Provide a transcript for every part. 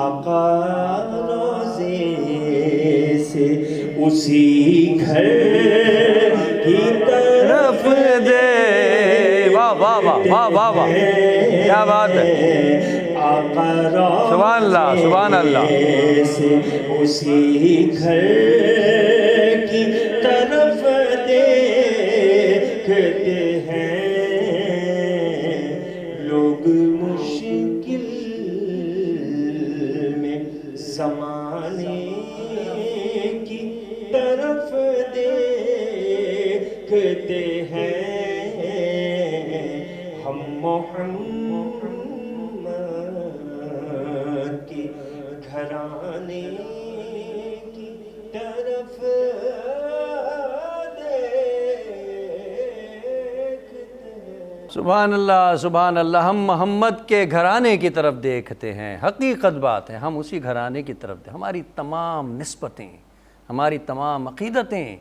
آقا روزے سے اسی گھر کی طرف دے. واہ واہ واہ واہ واہ واہ، کیا بات ہے. آقا سبحان اللہ سبحان اللہ. سے اسی گھر کی طرف دیکھتے ہیں لوگ مشکل میں زمانے کی طرف دیکھتے ہیں ہم محمد کی گھرانے کی طرف سبحان اللہ سبحان اللہ. ہم محمد کے گھرانے کی طرف دیکھتے ہیں. حقیقت بات ہے، ہم اسی گھرانے کی طرف ہماری تمام نسبتیں، ہماری تمام عقیدتیں،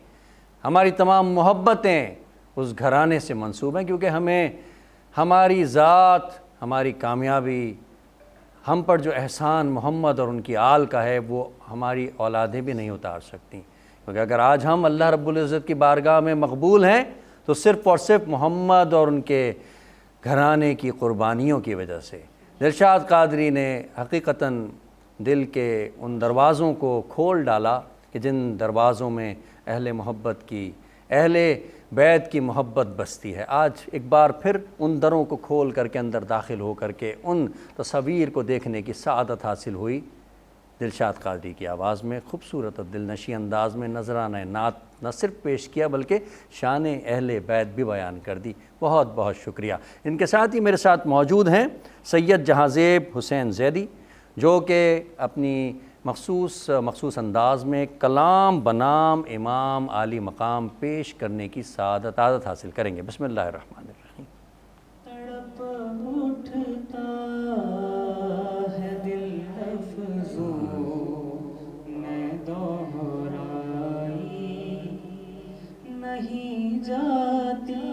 ہماری تمام محبتیں اس گھرانے سے منسوب ہیں، کیونکہ ہمیں ہماری ذات، ہماری کامیابی، ہم پر جو احسان محمد اور ان کی آل کا ہے وہ ہماری اولادیں بھی نہیں اتار سکتی. کیونکہ اگر آج ہم اللہ رب العزت کی بارگاہ میں مقبول ہیں تو صرف اور صرف محمد اور ان کے گھرانے کی قربانیوں کی وجہ سے. دلشاد قادری نے حقیقتاً دل کے ان دروازوں کو کھول ڈالا کہ جن دروازوں میں اہل محبت کی، اہل بیت کی محبت بستی ہے. آج ایک بار پھر ان دروں کو کھول کر کے اندر داخل ہو کر کے ان تصاویر کو دیکھنے کی سعادت حاصل ہوئی. دلشاد قادری کی آواز میں خوبصورت اور دلنشیں انداز میں نذرانہ نعت نہ صرف پیش کیا بلکہ شان اہل بیت بھی بیان کر دی. بہت بہت شکریہ. ان کے ساتھ ہی میرے ساتھ موجود ہیں سید جہاں-زیب حسین زیدی، جو کہ اپنی مخصوص انداز میں کلام بنام امام عالی مقام پیش کرنے کی سعادت حاصل کریں گے. بسم اللہ الرحمن الرحیم. تڑپ اٹھتا ہے دل افزوں میں دوہرائی نہیں جاتی،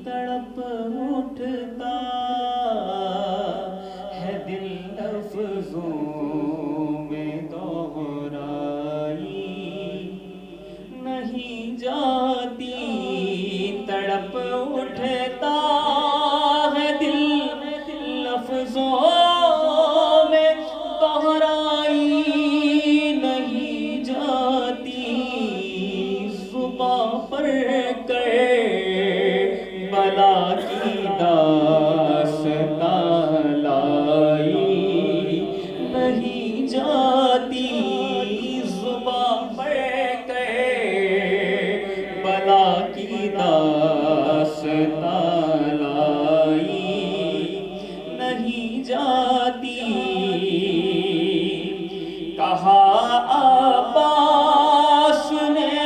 تڑپ اٹھتا ہے دل افزوں میں دوہرائی نہیں جاتی، تڑپ اٹھتا ہے دل لفظوں میں دوہرائی نہیں جاتی، زباں پر کر بلا کی داستان لائی نہیں جاتی، زباں پر کر بلا کی داستان لائی نہیں جاتی، کہا عباس نے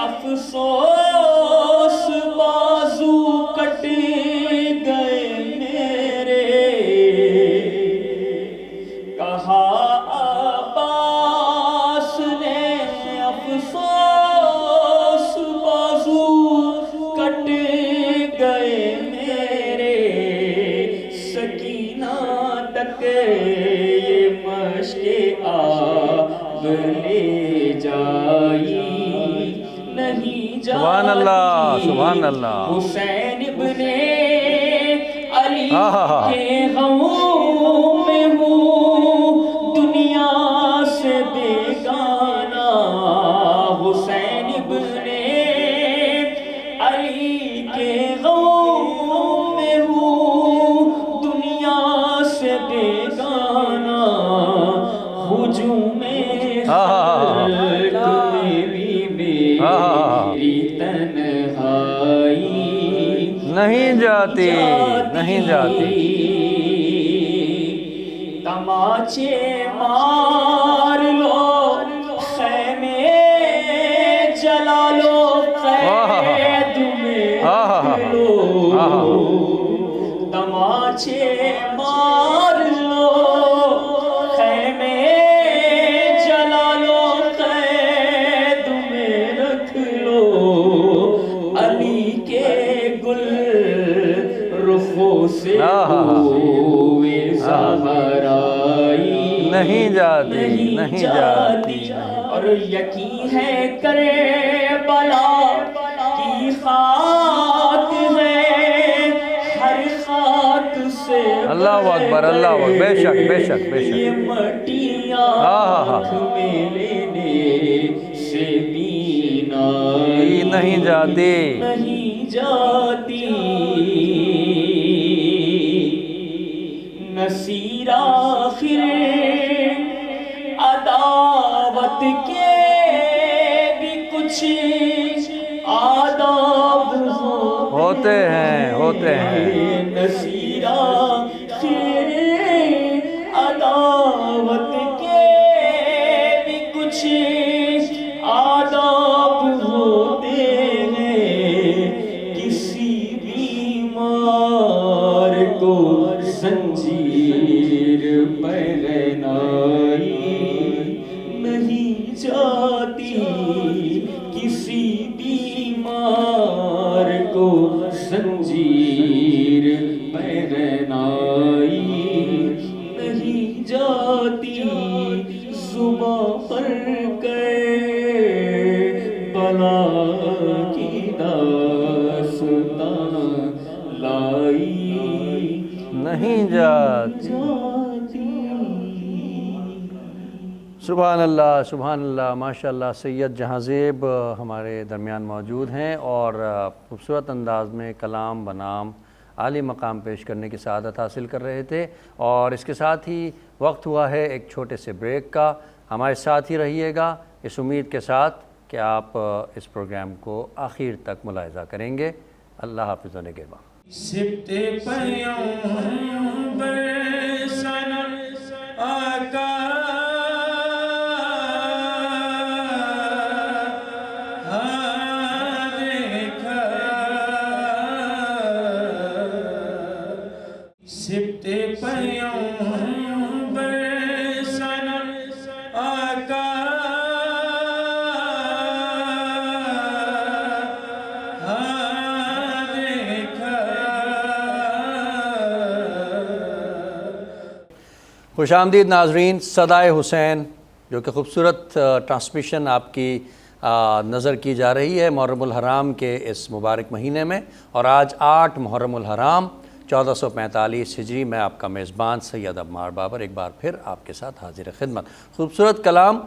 افسوس بازو کٹ گئے میرے، کہا عباس نے افسوس بازو کٹ گئے میرے، سکینہ تک یہ مشق آب لے جائی نہیں جاتی، سبحان اللہ سبحان اللہ. حسین ابن علی کے غموں میں ہوں دنیا سے بیگانہ، حسین ابن علی کے غموں میں ہوں دنیا سے بیگانہ، ہجوم خلق میں بھی میری تنہائی نہیں جاتی نہیں جاتی. تماچے مار لو خیمے جلا لو قید میں رکھ لو، تماچے مار لو خیمے جلا لو قید میں رکھ لو، علی کے گل رخوں سے ہوئے زہرائی نہیں جاتی، نہیں جاتی۔ اور یقین ہے کربلا کی خاک ہے، ہر خاک سے اللہ اکبر، اللہ اکبر، بے شک بے شک بے شک۔ یہ مٹیاں آنکھ میں لینے سے بینائی نہیں جاتی، نہیں جاتی۔ نصیر آخر عداوت کے بھی کچھ آداب ہوتے ہیں، ہوتے ہیں۔ نصیر آخر عداوت کے بھی کچھ آداب ہوتے ہیں، کسی بیمار کو زنجیر پہنائی نہیں جاتی، کسی بیمار کو زنجیر پہنائی نہیں جاتی۔ زباں پر کربلا کی داستان لائی نہیں جاتی۔ سبحان اللہ، سبحان اللہ، ماشاءاللہ۔ سید جہاں زیب ہمارے درمیان موجود ہیں اور خوبصورت انداز میں کلام بنام عالی مقام پیش کرنے کی سعادت حاصل کر رہے تھے، اور اس کے ساتھ ہی وقت ہوا ہے ایک چھوٹے سے بریک کا۔ ہمارے ساتھ ہی رہیے گا اس امید کے ساتھ کہ آپ اس پروگرام کو آخر تک ملاحظہ کریں گے۔ اللہ حافظ و نگہباں۔ سبت پیغمبر سنم آقا دیکھا، سبت پیغمبر سنم آقا خوش آمدید ناظرین۔ صدائے حسین جو کہ خوبصورت ٹرانسمیشن آپ کی نظر کی جا رہی ہے محرم الحرام کے اس مبارک مہینے میں، اور آج 8 محرم الحرام 1445 ہجری میں آپ کا میزبان سید عمار بابر ایک بار پھر آپ کے ساتھ حاضر خدمت۔ خوبصورت کلام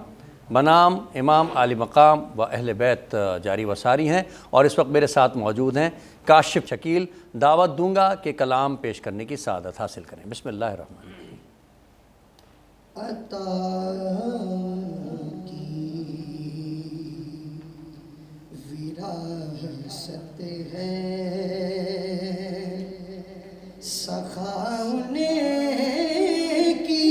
بنام امام عالی مقام و اہل بیت جاری و ساری ہیں، اور اس وقت میرے ساتھ موجود ہیں کاشف شکیل۔ دعوت دوں گا کہ کلام پیش کرنے کی سعادت حاصل کریں۔ بسم اللہ الرحمن الرحیم۔ عطا کی وراثت ہے، سخاؤں نے کی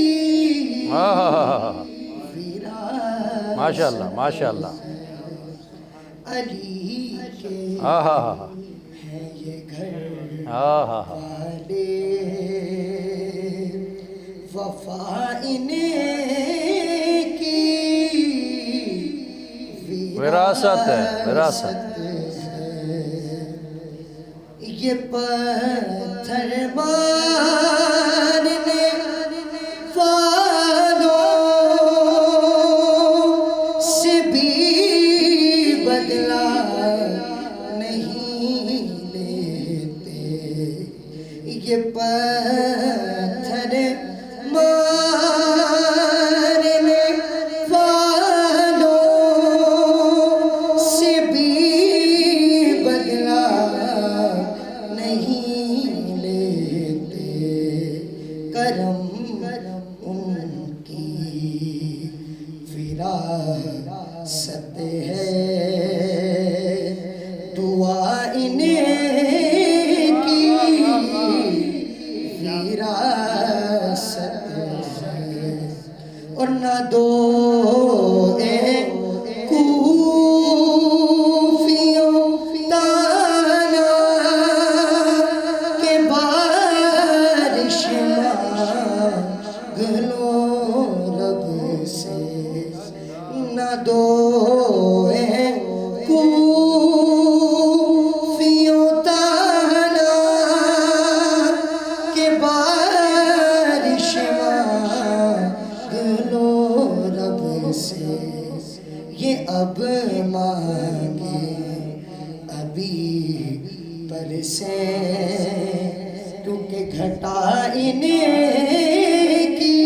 وراثت، ماشاءاللہ ماشاءاللہ۔ علی کے ہیں یہ گھر والے، وفا انہیں کی وراثت ہے، وراثت۔ یہ پتھر مارنے والوں سے بھی بدلہ نہیں لیتے، یہ پتھر مارنے والوں سے بھی بدلہ نہیں لیتے، کرم ان کی وراثت ہے، دعا انہیں کی وراثت ہے، اور نہ دو کوفیوں تانا کہ بارش مانگ لو رب سے، نہ دو کوفیوں تانا کہ بارش مانگ اب مانگے ابھی پر سے تو کہ گھٹا انہیں کی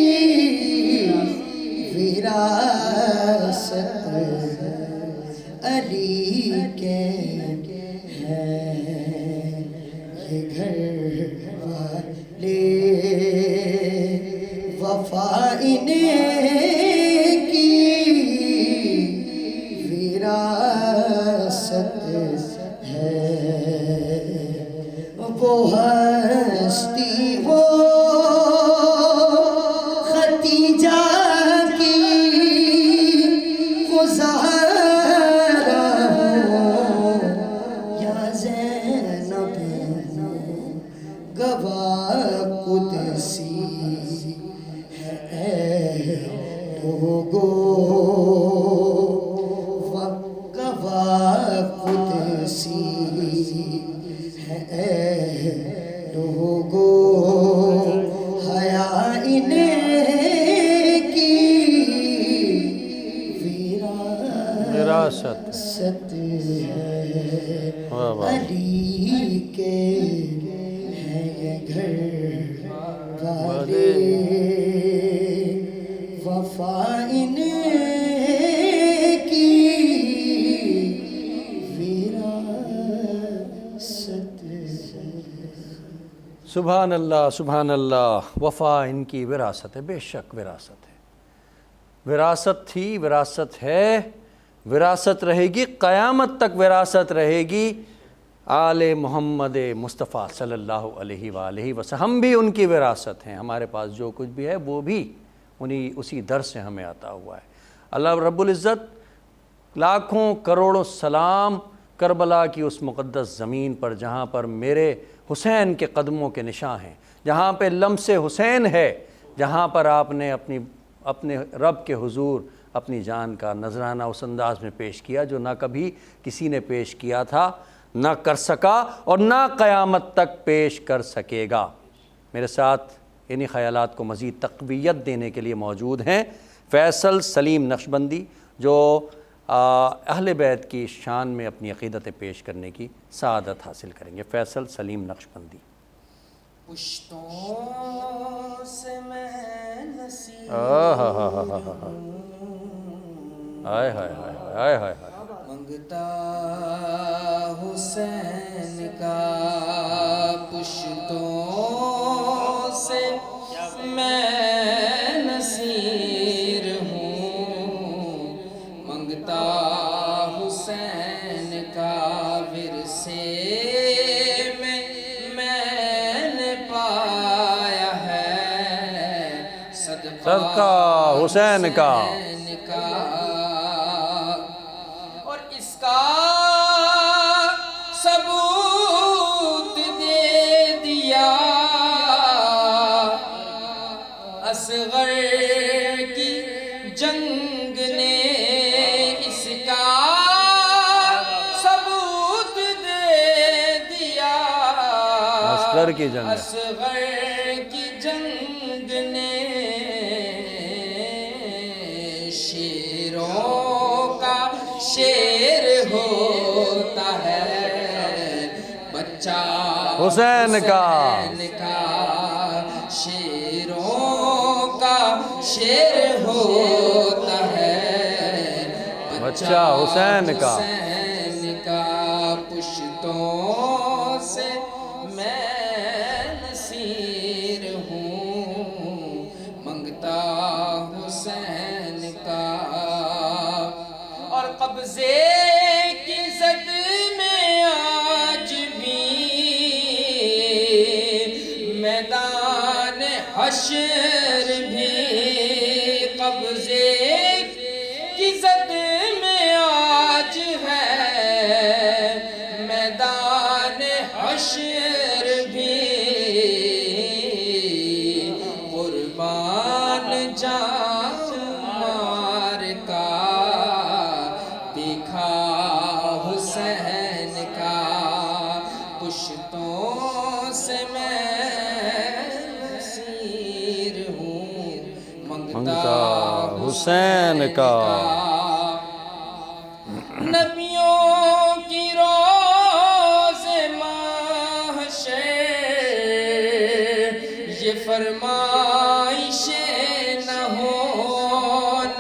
وراثت علی کے ہیں یہ گھر والے وفا انہیں کی وراثت ہے وہ ہستی وہ ختیجہ کی وہ زہرا ہو یا زینب ہو گواہ قدسی ہے لوگو گواہ قدسی ہے لوگو حیا انہیں کی وراثت وراثت ہے واہ واہ علی کے ہیں یہ گھر والے وفا انہیں کی وراثت ہے سبحان اللہ سبحان اللہ، وفا ان کی وراثت ہے، بے شک وراثت ہے، وراثت تھی، وراثت ہے، وراثت رہے گی، قیامت تک وراثت رہے گی آل محمد مصطفیٰ صلی اللہ علیہ وآلہ وسلم۔ ہم بھی ان کی وراثت ہیں، ہمارے پاس جو کچھ بھی ہے وہ بھی اسی در سے ہمیں عطا ہوا ہے۔ اللہ رب العزت لاکھوں کروڑوں سلام کربلا کی اس مقدس زمین پر جہاں پر میرے حسین کے قدموں کے نشاں ہیں، جہاں پہ لمس حسین ہے، جہاں پر آپ نے اپنے رب کے حضور اپنی جان کا نذرانہ اس انداز میں پیش کیا جو نہ کبھی کسی نے پیش کیا تھا، نہ کر سکا اور نہ قیامت تک پیش کر سکے گا۔ میرے ساتھ انہی خیالات کو مزید تقویت دینے کے لیے موجود ہیں فیصل سلیم نقشبندی، جو اہل بیت کی شان میں اپنی عقیدتیں پیش کرنے کی سعادت حاصل کریں گے۔ فیصل سلیم نقشبندی۔ پشتوں سے میں نصیب ہائے ہائے ہائے ہائے ہائے ہائے، منگتا حسین کا پشتوں سے میں نصیر ہوں، منگتا حسین کا ورثے میں نے پایا ہے صدقہ حسین کا، اور اس کا ثبوت دے دیا اصغر کی جنگ نے، اس کا ثبوت دے دیا اصغر کی جنگ، اصغر کی جنگ نے، شیروں کا شیر ہوتا ہے بچہ حسین کا، شیروں کا شیر ہوتا ہے بچہ حسین کا، حسین کا پشتوں سے میں نصیر ہوں، منگتا حسین کا، اور قبضے کی زد میں آج بھی میدان حشر بھی، قبضے کی زد میں آج ہے میدان حشر بھی، قربان جامار کا دیکھا حسین کا، پشتوں سے میں نصیر ہوں، منگتا حسین کا۔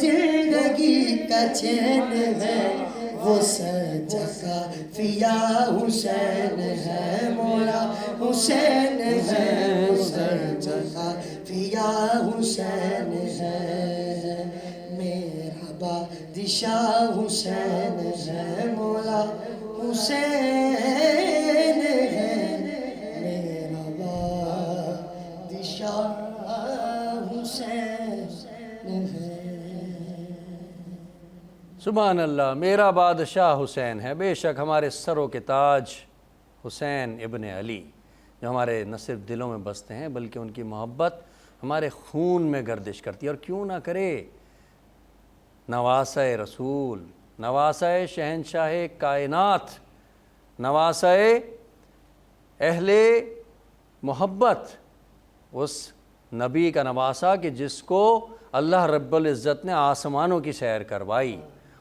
زندگی کا چین ہے وہ سجا کافیہ حسین ہے مولا حسین ہے وہ سجا کافیہ حسین ہے میرا بادشاہ حسین ہے مولا حسین ہے میرا بادشاہ حسین ہے سبحان اللہ، میرا بادشاہ حسین ہے۔ بے شک ہمارے سروں کے تاج حسین ابن علی جو ہمارے نہ صرف دلوں میں بستے ہیں بلکہ ان کی محبت ہمارے خون میں گردش کرتی ہے، اور کیوں نہ کرے۔ نواسۂ رسول، نواسۂ شہنشاہ کائنات، نواسۂ اہل محبت، اس نبی کا نواسا کہ جس کو اللہ رب العزت نے آسمانوں کی سیر کروائی،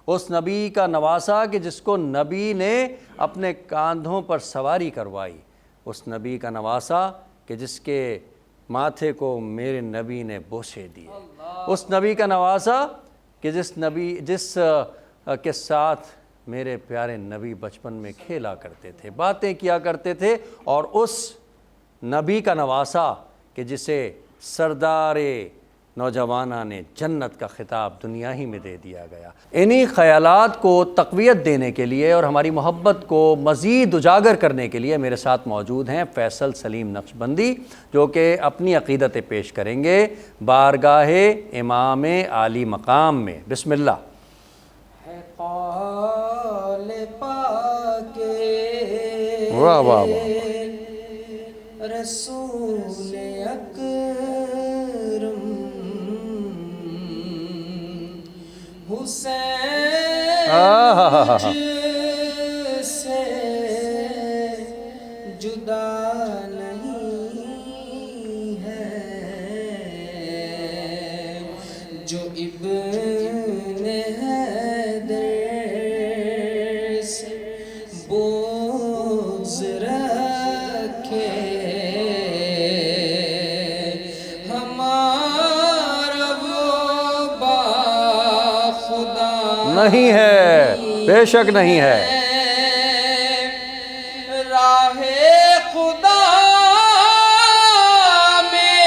اس نبی کا نواسا کہ جس کو نبی نے اپنے کاندھوں پر سواری کروائی، اس نبی کا نواسا کہ جس کے ماتھے کو میرے نبی نے بوسے دیے، اس نبی کا نواسا کہ جس کے ساتھ میرے پیارے نبی بچپن میں کھیلا کرتے تھے، باتیں کیا کرتے تھے، اور اس نبی کا نواسا کہ جسے سردار نوجوانہ نے جنت کا خطاب دنیا ہی میں دے دیا گیا۔ انہی خیالات کو تقویت دینے کے لیے اور ہماری محبت کو مزید اجاگر کرنے کے لیے میرے ساتھ موجود ہیں فیصل سلیم نقشبندی، جو کہ اپنی عقیدتیں پیش کریں گے بارگاہ امام عالی مقام میں۔ بسم اللہ۔ ہے قول پاک واہ واہ واہ، رسول اکرم حسین مجھ سے جدا نہیں ہے، جو ابن حیدر سے بغض رکھے ہمارا وہ باخدا نہیں ہے، بے شک نہیں ہے۔ راہ خدا میں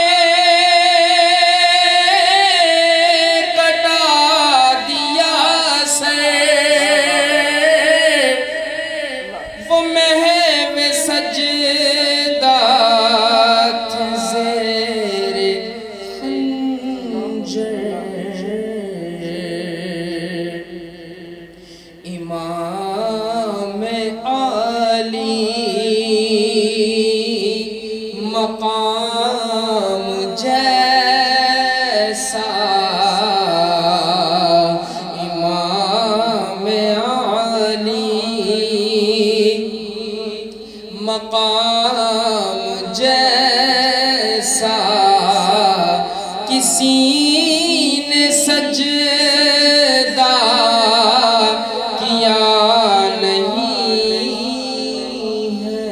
کٹا دیا سر، وہ محو سجدہ تھے زیر خنجر، امام عالی مقام جیسا، امام عالی مقام جیسا کسی نے سجدہ کیا نہیں ہے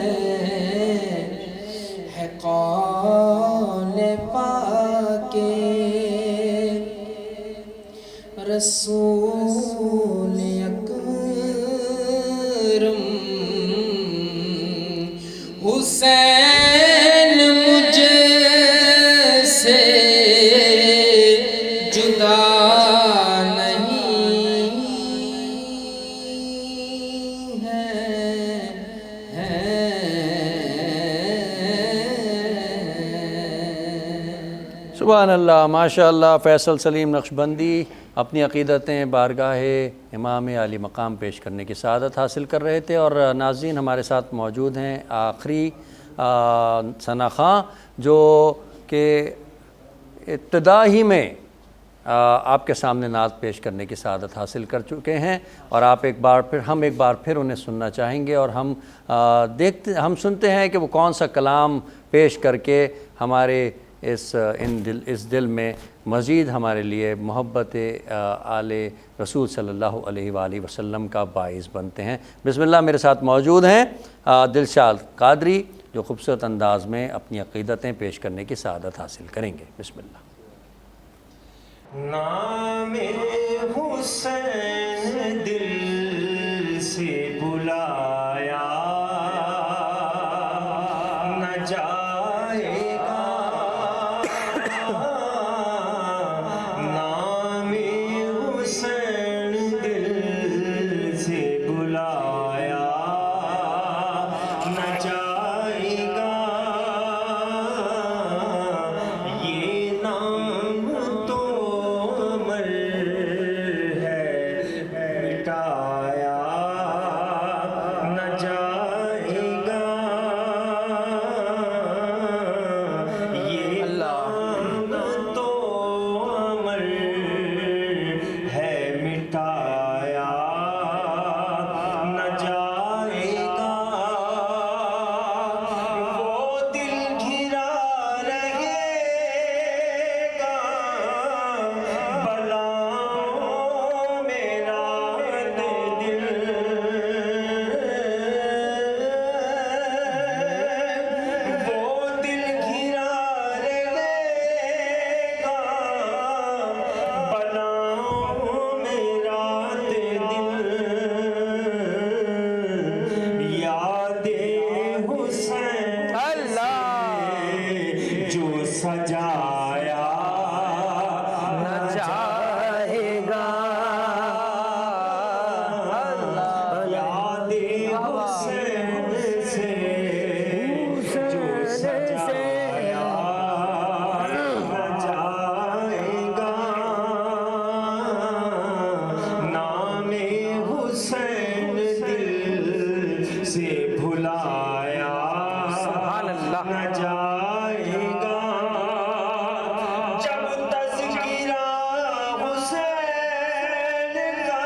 قول پاک رسول اکرم حسین مجھ سے جدا نہیں ہے۔ سبحان اللہ، ماشاء اللہ۔ فیصل سلیم نقشبندی اپنی عقیدتیں بارگاہ امام عالی مقام پیش کرنے کی سعادت حاصل کر رہے تھے، اور ناظرین ہمارے ساتھ موجود ہیں آخری ثنا خاں، جو کہ ابتدا ہی میں آپ کے سامنے نعت پیش کرنے کی سعادت حاصل کر چکے ہیں، اور ہم ایک بار پھر انہیں سننا چاہیں گے، اور ہم سنتے ہیں کہ وہ کون سا کلام پیش کر کے ہمارے اس دل میں مزید ہمارے لیے محبت آل رسول صلی اللہ علیہ وآلہ وسلم کا باعث بنتے ہیں۔ بسم اللہ۔ میرے ساتھ موجود ہیں دلشاد قادری، جو خوبصورت انداز میں اپنی عقیدتیں پیش کرنے کی سعادت حاصل کریں گے۔ بسم اللہ۔ نام حسین دل سے بلایا نہ جائے گا نام حسین دل سے بلایا نہ جائے گا یہ نام تو امر ہے مٹایا نہ جائے گا یہ نام تو امر ہے مٹایا نہ جائے گا وہ دل گھرا رہے گا بلاؤں میں رات دل وہ دل گھرا رہے گا بلاؤں میں رات دل یاد حسین جو سجایا نہ جائے گا یاد حسین سے جو سجایا نہ جائے گا نام حسین دل سے بھلایا نہ جائے گا جب تذکرہ حسین کا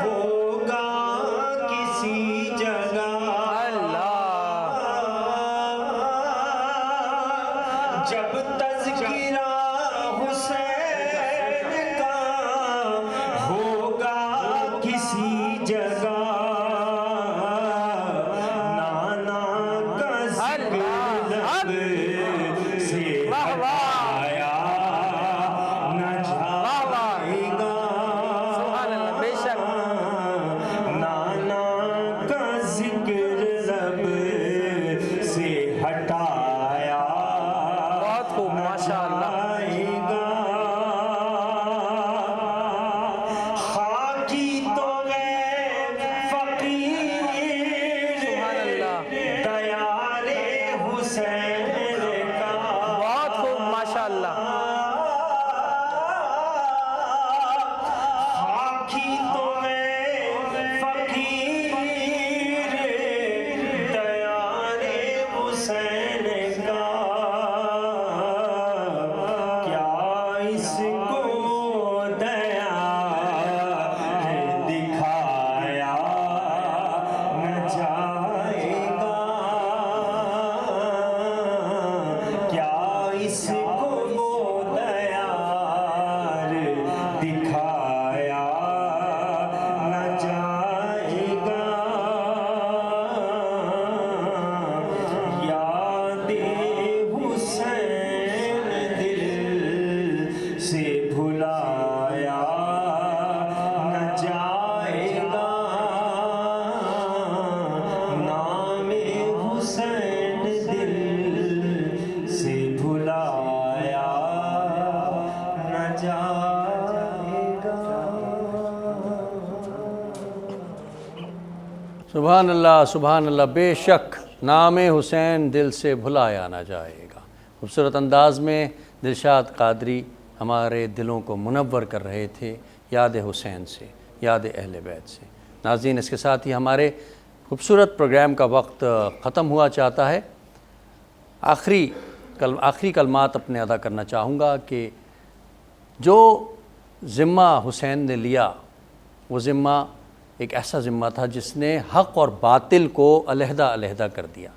ہوگا کسی جگہ جب تذکرہ حسین کا ہوگا کسی جگہ نانا کا ذکر لب سے ہٹایا نہ جائے گا نانا کا ذکر لب سے ہٹایا بہت خوب ماشاءاللہ جائے گا خاکی تو غیر فقیر دیار حسین کا بہت خوب ماشاءاللہ خاکی تو غیر فقیر دیار حسین کا کیا اس کو دیا ہے دکھایا نہ جائے گا کیا اس کو دیا دکھایا نہ جائے گا یاد حسین دل سے بھلایا نہ جائے گا نام حسین دل سے بھلایا نہ جائے گا سبحان اللہ بے شک نام حسین دل سے بھلایا نہ جائے گا۔ خوبصورت انداز میں دلشاد قادری ہمارے دلوں کو منور کر رہے تھے یاد حسین سے، یاد اہل بیت سے۔ ناظرین، اس کے ساتھ ہی ہمارے خوبصورت پروگرام کا وقت ختم ہوا چاہتا ہے۔ آخری کلمات اپنے ادا کرنا چاہوں گا کہ جو ذمہ حسین نے لیا وہ ذمہ ایک ایسا ذمہ تھا جس نے حق اور باطل کو علیحدہ علیحدہ کر دیا۔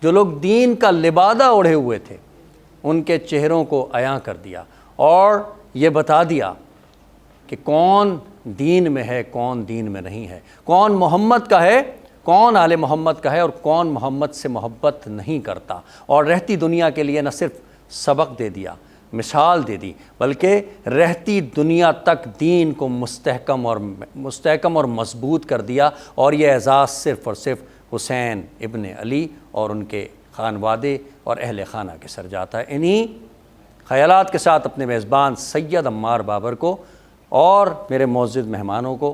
جو لوگ دین کا لبادہ اوڑھے ہوئے تھے ان کے چہروں کو عیاں کر دیا اور یہ بتا دیا کہ کون دین میں ہے، کون دین میں نہیں ہے، کون محمد کا ہے، کون آل محمد کا ہے اور کون محمد سے محبت نہیں کرتا، اور رہتی دنیا کے لیے نہ صرف سبق دے دیا مثال دے دی، بلکہ رہتی دنیا تک دین کو مستحکم اور مضبوط کر دیا، اور یہ اعزاز صرف اور صرف حسین ابن علی اور ان کے خانوادے اور اہل خانہ کے سر جاتا ہے۔ انہی خیالات کے ساتھ اپنے میزبان سید عمار بابر کو اور میرے معزز مہمانوں کو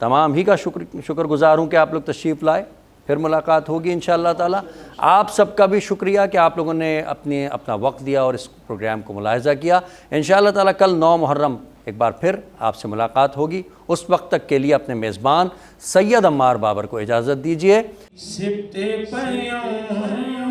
تمام ہی کا شکر گزار ہوں کہ آپ لوگ تشریف لائے۔ پھر ملاقات ہوگی انشاءاللہ تعالیٰ۔ آپ سب کا بھی شکریہ کہ آپ لوگوں نے اپنا وقت دیا اور اس پروگرام کو ملاحظہ کیا۔ انشاءاللہ تعالیٰ کل 9 محرم ایک بار پھر آپ سے ملاقات ہوگی۔ اس وقت تک کے لیے اپنے میزبان سید عمار بابر کو اجازت دیجیے۔ سبتے پیوں